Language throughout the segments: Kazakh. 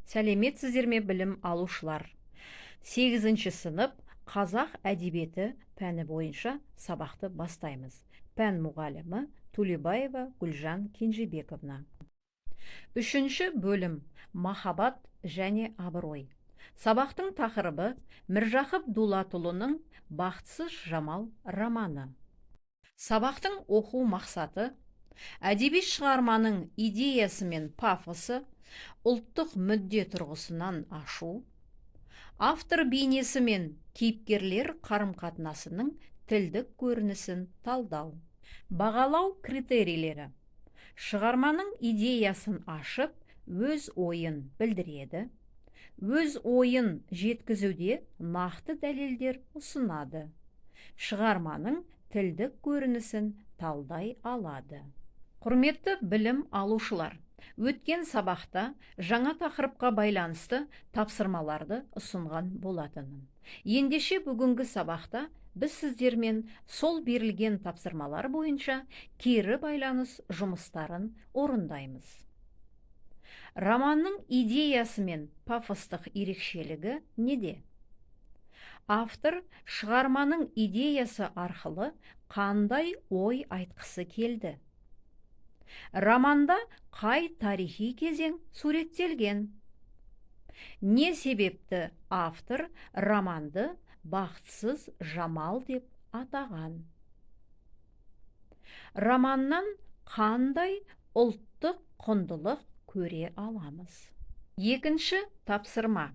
Сәлеметсіздер ме білім алушылар? 8-ші сынып қазақ әдебиеті пәні бойынша сабақты бастаймыз. Пән мұғалімі Тулебаева Гүлжан Кенжебековна. 3-ші бөлім махаббат және абырой. Сабақтың тақырыбы Міржақып Дулатұлының Бақытсыз жамал романы. Сабақтың оқу мақсаты әдеби шығарманың идеясы мен пафосы ұлттық мүдде тұрғысынан ашу, автор бейнесі мен кейіпкерлер қарым-қатынасының тілдік көрінісін талдау. Бағалау критерийлері: шығарманың идеясын ашып, өз ойын білдіреді, өз ойын жеткізуде нақты дәлелдер ұсынады, шығарманың тілдік көрінісін талдай алады. Құрметті білім алушылар, өткен сабақта жаңа тақырыпқа байланысты тапсырмаларды ұсынған болатынмын. Ендеше бүгінгі сабақта біз сіздермен сол берілген тапсырмалар бойынша кері байланыс жұмыстарын орындаймыз. Романның идеясы мен пафостық ерекшелігі неде? Автор шығарманың идеясы арқылы қандай ой айтқысы келді? Романда қай тарихи кезең суреттелген? Не себепті автор романды бақытсыз жамал деп атаған? Романнан қандай ұлттық құндылық көре аламыз? 2-ші тапсырма.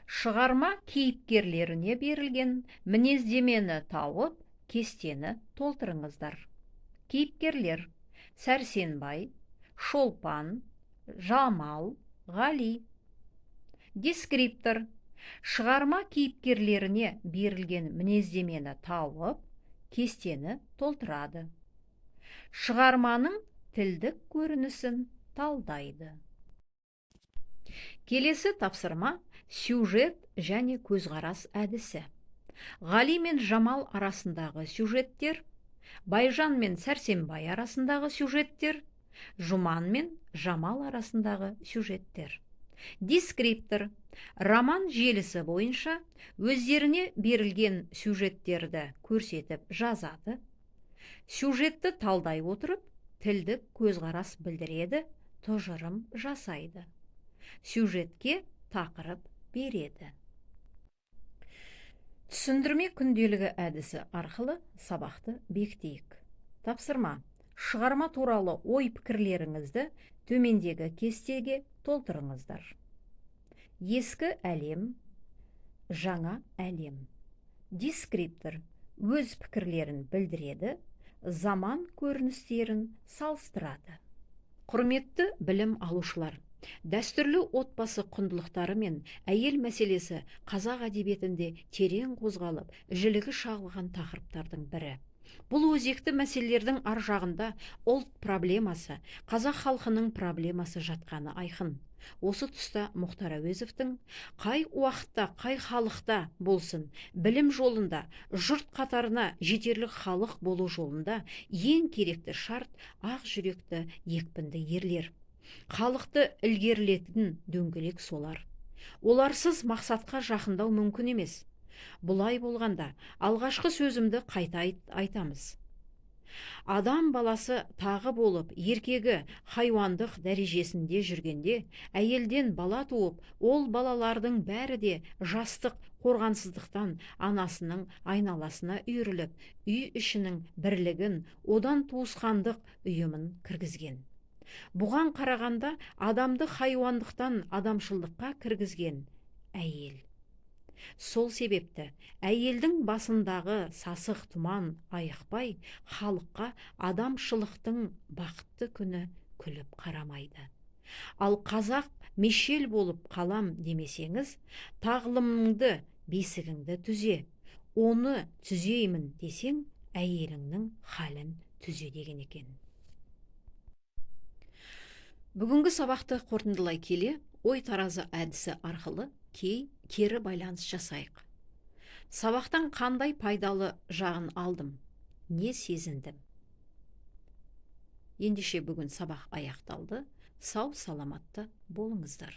Шығарма кейіпкерлеріне берілген мінездемені тауып, кестені толтырыңыздар. Кейіпкерлер: Сәрсенбай, Шолпан, Жамал, Ғали. Дескриптор: шығарма кейіпкерлеріне берілген мінездемені тауып, кестені толтырады. Шығарманың тілдік көрінісін талдайды. Келесі тапсырма сюжет және көзқарас әдісі. Ғали мен Жамал арасындағы сюжеттер, Байжан мен Сәрсенбай арасындағы сюжеттер, Жұман мен Жамал арасындағы сюжеттер. Дескриптор: роман желісі бойынша өздеріне берілген сюжеттерді көрсетіп жазады, сюжетті талдай отырып, тілдік көзқарас білдіреді, тұжырым жасайды, сюжетке тақырып береді. Түсіндірме күнделігі әдісі арқылы сабақты бекітейік. Тапсырма: шығарма туралы ой пікірлеріңізді төмендегі кестеге толтырыңыздар. Ескі әлем, жаңа әлем. Дескриптор: өз пікірлерін білдіреді, заман көріністерін салыстырады. Құрметті білім алушылар, дәстүрлі отбасы құндылықтары мен әйел мәселесі қазақ әдебиетінде терең қозғалып, жілігі шағылған тақырыптардың бірі. Бұл өзекті мәселелердің ар жағында ұлт проблемасы, қазақ халқының проблемасы жатқаны айқын. Осы тұста Мұхтар Әуезовтің қай уақытта, қай халықта болсын, білім жолында, жұрт қатарына жетерлік халық болу жолында ең керекті шарт ақ жүректі, екпінді ерлер. Халықты ілгерілетін дөңгелек солар. Оларсыз мақсатқа жақындау мүмкін емес. Бұлай болғанда алғашқы сөзімді қайта айтамыз. Адам баласы тағы болып, еркегі хайуандық дәрежесінде жүргенде, әйелден бала туып, ол балалардың бәрі де жастық, қорғансыздықтан анасының айналасына үйіріліп, үй ішінің бірлігін, одан туысқандық ұйымын кіргізген. Бұған қарағанда адамды хайуандықтан адамшылдыққа кіргізген әйел. Сол себепті әйелдің басындағы сасық тұман айықпай, халыққа адамшылықтың бақытты күні күліп қарамайды. Ал қазақ мешел болып қалам демесеңіз, тағлымыңды, бесігіңді түзе, оны түзеймін десең, әйеліңнің халін түзе деген екен. Бүгінгі сабақты қорытындылай келе, ой таразы әдісі арқылы кері байланыс жасайық. Сабақтан қандай пайдалы жағын алдым, не сезіндім? Ендеше бүгін сабақ аяқталды. Сау саламатты болыңыздар.